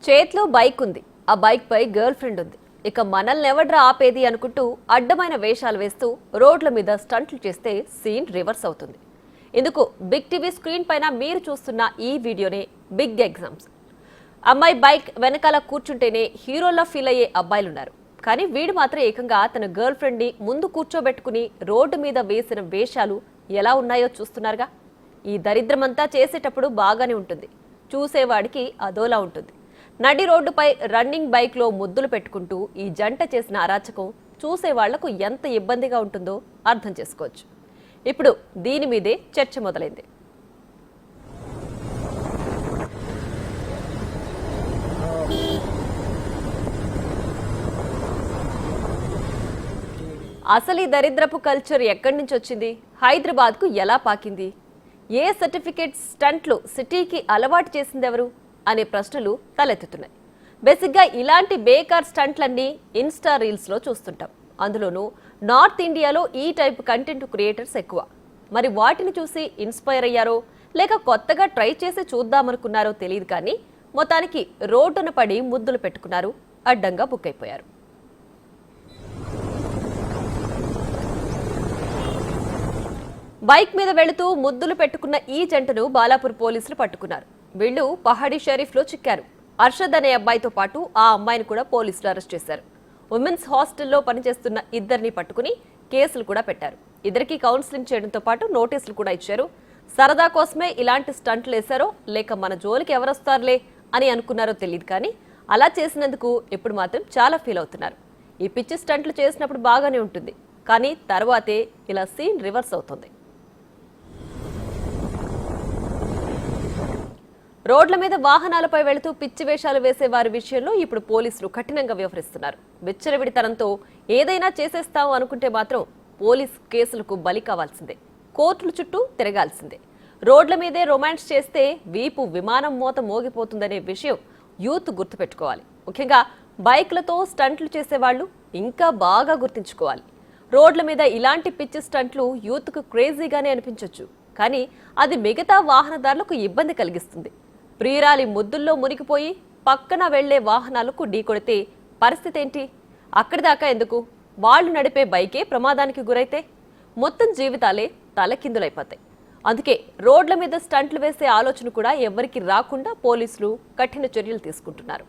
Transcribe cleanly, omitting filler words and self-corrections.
చేతిలో బైక్ ఉంది. ఆ బైక్ పై గర్ల్ ఫ్రెండ్ ఉంది. ఇక మనల్ని ఎవడ్రా ఆపేది అనుకుంటూ అడ్డమైన వేషాలు వేస్తూ రోడ్ల మీద స్టంట్లు చేస్తే సీన్ రివర్స్ అవుతుంది. ఇందుకు బిగ్ టీవీ స్క్రీన్ పైన మీరు చూస్తున్న ఈ వీడియోనే బిగ్ ఎగ్జామ్స్. అమ్మాయి బైక్ వెనకాల కూర్చుంటేనే హీరోలా ఫీల్ అయ్యే అబ్బాయిలున్నారు. కానీ వీడు మాత్రం ఏకంగా తన గర్ల్ ఫ్రెండ్ ని ముందు కూర్చోబెట్టుకుని రోడ్డు మీద వేసిన వేషాలు ఎలా ఉన్నాయో చూస్తున్నారుగా. ఈ దరిద్రమంతా చేసేటప్పుడు బాగానే ఉంటుంది, చూసేవాడికి అదోలా ఉంటుంది. నడి రోడ్డుపై రన్నింగ్ బైక్లో ముద్దులు పెట్టుకుంటూ ఈ జంట చేసిన అరాచకం చూసేవాళ్లకు ఎంత ఇబ్బందిగా ఉంటుందో అర్థం చేసుకోవచ్చు. ఇప్పుడు దీని మీదే చర్చ మొదలైంది. అసలు ఈ దరిద్రపు కల్చర్ ఎక్కడి నుంచి వచ్చింది? హైదరాబాద్కు ఎలా పాకింది? ఏ సర్టిఫికేట్ స్టంట్లు సిటీకి అలవాటు చేసింది ఎవరు అనే ప్రశ్నలు తలెత్తుతున్నాయి. బేసిక్గా ఇలాంటి బేకార్ స్టంట్లన్నీ ఇన్స్టా రీల్స్లో చూస్తుంటాం. అందులోనూ నార్త్ ఇండియాలో ఈ టైప్ కంటెంట్ క్రియేటర్స్ ఎక్కువ. మరి వాటిని చూసి ఇన్స్పైర్ అయ్యారో లేక కొత్తగా ట్రై చేసి చూద్దామనుకున్నారో తెలియదు, కానీ మొత్తానికి రోడ్డున పడి ముద్దులు పెట్టుకున్నారు, అడ్డంగా బుక్ అయిపోయారు. బైక్ మీద వెళుతూ ముద్దులు పెట్టుకున్న ఈ జంటను బాలాపూర్ పోలీసులు పట్టుకున్నారు. వీళ్లు పహాడీ షరీఫ్లో చిక్కారు. అర్షద్ అనే అబ్బాయితో పాటు ఆ అమ్మాయిని కూడా పోలీసులు అరెస్ట్ చేశారు. ఉమెన్స్ హాస్టల్లో పనిచేస్తున్న ఇద్దరిని పట్టుకుని కేసులు కూడా పెట్టారు. ఇద్దరికి కౌన్సిలింగ్ చేయడంతో పాటు నోటీసులు కూడా ఇచ్చారు. సరదా కోసమే ఇలాంటి స్టంట్లు వేశారో లేక మన జోలికి ఎవరొస్తారులే అని అనుకున్నారో తెలియదు, కానీ అలా చేసినందుకు ఇప్పుడు మాత్రం చాలా ఫీల్ అవుతున్నారు. ఈ పిచ్చి స్టంట్లు చేసినప్పుడు బాగానే ఉంటుంది, కానీ తర్వాతే ఇలా సీన్ రివర్స్ అవుతుంది. రోడ్ల మీద వాహనాలపై వెళుతూ పిచ్చి వేషాలు వేసే వారి విషయంలో ఇప్పుడు పోలీసులు కఠినంగా వ్యవహరిస్తున్నారు. విచ్చలవిడితనంతో ఏదైనా చేసేస్తాం అనుకుంటే మాత్రం పోలీస్ కేసులకు బలి కావాల్సిందే, కోర్టుల చుట్టూ తిరగాల్సిందే. రోడ్ల మీదే రొమాన్స్ చేస్తే వీపు విమానం మోత మోగిపోతుందనే విషయం యూత్ గుర్తుపెట్టుకోవాలి. ముఖ్యంగా బైక్లతో స్టంట్లు చేసేవాళ్లు ఇంకా బాగా గుర్తుంచుకోవాలి. రోడ్ల మీద ఇలాంటి పిచ్చి స్టంట్లు యూత్కు క్రేజీగానే అనిపించవచ్చు, కానీ అది మిగతా వాహనదారులకు ఇబ్బంది కలిగిస్తుంది. ప్రియురాలి ముద్దుల్లో మునిగిపోయి పక్కన వెళ్లే వాహనాలకు ఢీకొడితే పరిస్థితి ఏంటి? అక్కడిదాకా ఎందుకు, వాళ్లు నడిపే బైకే ప్రమాదానికి గురైతే మొత్తం జీవితాలే తలకిందులైపోతాయి. అందుకే రోడ్ల మీద స్టంట్లు వేసే ఆలోచన కూడా ఎవరికి రాకుండా పోలీసులు కఠిన చర్యలు తీసుకుంటున్నారు.